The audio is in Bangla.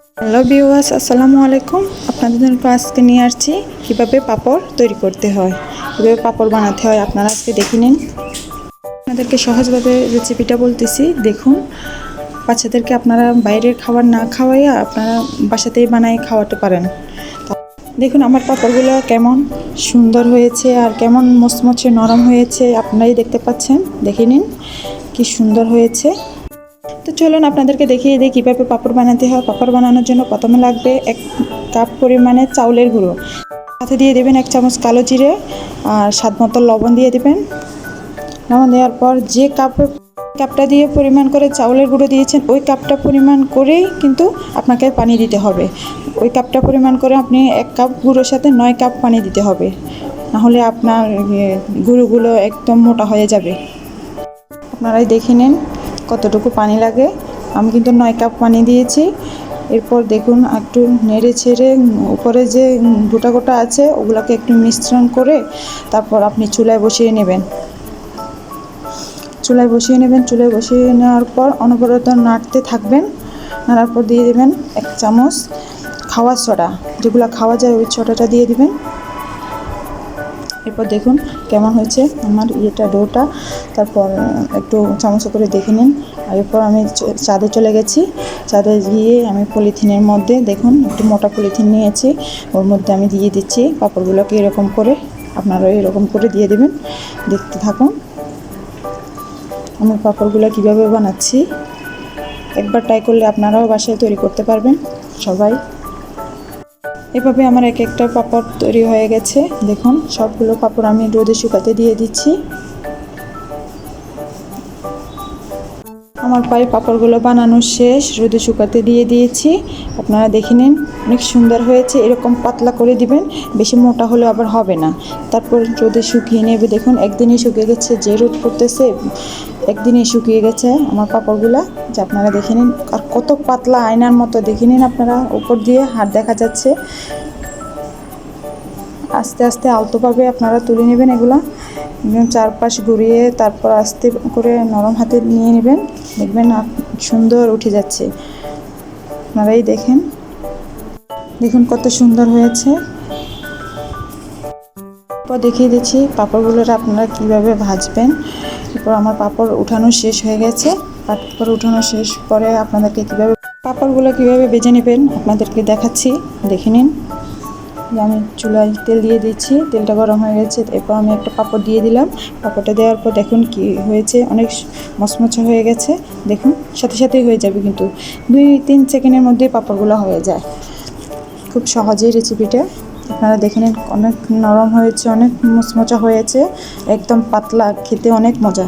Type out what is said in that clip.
হ্যালো ভিউয়ার্স, আসসালামু আলাইকুম। আপনাদের জন্য আজকে নিয়ে আসছি কীভাবে পাঁপড় তৈরি করতে হয়, কীভাবে পাঁপড় বানাতে হয়। আপনারা আজকে দেখে নিন। আপনাদেরকে সহজভাবে রেসিপিটা বলতেছি, দেখুন। বাচ্চাদেরকে আপনারা বাইরের খাবার না খাওয়াইয়া আপনারা বাসাতেই বানাই খাওয়াতে পারেন। দেখুন আমার পাঁপড়গুলো কেমন সুন্দর হয়েছে আর কেমন মচমচে নরম হয়েছে, আপনারাই দেখতে পাচ্ছেন। দেখে নিন কি সুন্দর হয়েছে। তো চলুন আপনাদেরকে দেখিয়ে দিই কীভাবে পাঁপড় বানাতে হয়। পাঁপড় বানানোর জন্য প্রথমে লাগবে 1 কাপ পরিমাণে চাউলের গুঁড়ো, সাথে দিয়ে দেবেন 1 চামচ কালো জিরে আর স্বাদ মতো লবণ দিয়ে দেবেন। লবণ দেওয়ার পর যে কাপটা দিয়ে পরিমাণ করে চাউলের গুঁড়ো দিয়েছেন ওই কাপটা পরিমাণ করেই কিন্তু আপনাকে পানি দিতে হবে। ওই কাপটা পরিমাণ করে আপনি 1 কাপ গুঁড়োর সাথে 9 কাপ পানি দিতে হবে, নাহলে আপনার গুঁড়োগুলো একদম মোটা হয়ে যাবে। আপনারাই দেখে নিন কতটুকু পানি লাগে। আমি কিন্তু 9 কাপ পানি দিয়েছি। এরপর দেখুন একটু নেড়ে ছেড়ে উপরে যে গোটা গোটা আছে ওগুলোকে একটু মিশ্রণ করে তারপর আপনি চুলায় বসিয়ে নেবেন। চুলায় বসিয়ে নেওয়ার পর অনবরত নাড়তে থাকবেন। নাড়ার পর দিয়ে দেবেন 1 চামচ খাওয়ার সোডা, যেগুলো খাওয়া যায় ওই সোডাটা দিয়ে দিবেন। এরপর দেখুন কেমন হয়েছে আমার ডোটা। তারপর একটু চামচ করে দেখে নিন। আর এরপর আমি ছাদে চলে গেছি। ছাদে গিয়ে আমি পলিথিনের মধ্যে, দেখুন একটু মোটা পলিথিন নিয়েছি, ওর মধ্যে আমি দিয়ে দিচ্ছি পাঁপড়গুলোকে। এরকম করে আপনারা এরকম করে দিয়ে দেবেন। দেখতে থাকুন আমি পাঁপড়গুলো কীভাবে বানাচ্ছি। একবার ট্রাই করলে আপনারাও বাসায় তৈরি করতে পারবেন সবাই। এভাবে আমার একটা পাঁপড় তৈরি হয়ে গেছে। দেখুন সবগুলো পাঁপড় আমি রোদে শুকাতে দিয়ে দিচ্ছি। আমার পাঁপড়গুলো বানানো শেষ, রোদে শুকাতে দিয়ে দিয়েছি। আপনারা দেখে নিন অনেক সুন্দর হয়েছে। এরকম পাতলা করে দিবেন, বেশি মোটা হলে আবার হবে না। তারপর রোদে শুকিয়ে নেবে। দেখুন একদিনই শুকিয়ে গেছে, যে রোদ পড়তেছে একদিনই শুকিয়ে গেছে আমার পাঁপড়গুলো। যে আপনারা দেখে নিন আর কত পাতলা, আয়নার মতো। দেখে নিন আপনারা, উপর দিয়ে হাত দেখা যাচ্ছে। আস্তে আস্তে আলতোভাবে আপনারা তুলে নেবেন এগুলো, চারপাশ ঘুরিয়ে তারপর আস্তে করে নরম হাতে নিয়ে নেবেন। দেখবেন সুন্দর উঠে যাচ্ছে। আপনারাই দেখুন কত সুন্দর হয়েছে। এরপর দেখিয়ে দিচ্ছি পাঁপড়গুলো আপনারা কীভাবে ভাজবেন। এরপর আমার পাঁপড় উঠানো শেষ হয়ে গেছে। পাঁপড় উঠানো শেষ পরে আপনাদেরকে পাঁপড়গুলো কীভাবে ভেজে নেবেন আপনাদেরকে দেখাচ্ছি। দেখে নিন যে আমি চুলায় তেল দিয়ে দিচ্ছি, তেলটা গরম হয়ে গেছে। এরপর আমি একটা পাঁপড় দিয়ে দিলাম। পাঁপড়টা দেওয়ার পর দেখুন কি হয়েছে, অনেক মচমচে হয়ে গেছে। দেখুন সাথে সাথেই হয়ে যাবে, কিন্তু 2-3 সেকেন্ডের মধ্যেই পাঁপড়গুলো হয়ে যায়। খুব সহজেই রেসিপিটা আপনারা দেখে নিন। অনেক নরম হয়েছে, অনেক মচমচা হয়েছে, একদম পাতলা, খেতে অনেক মজা।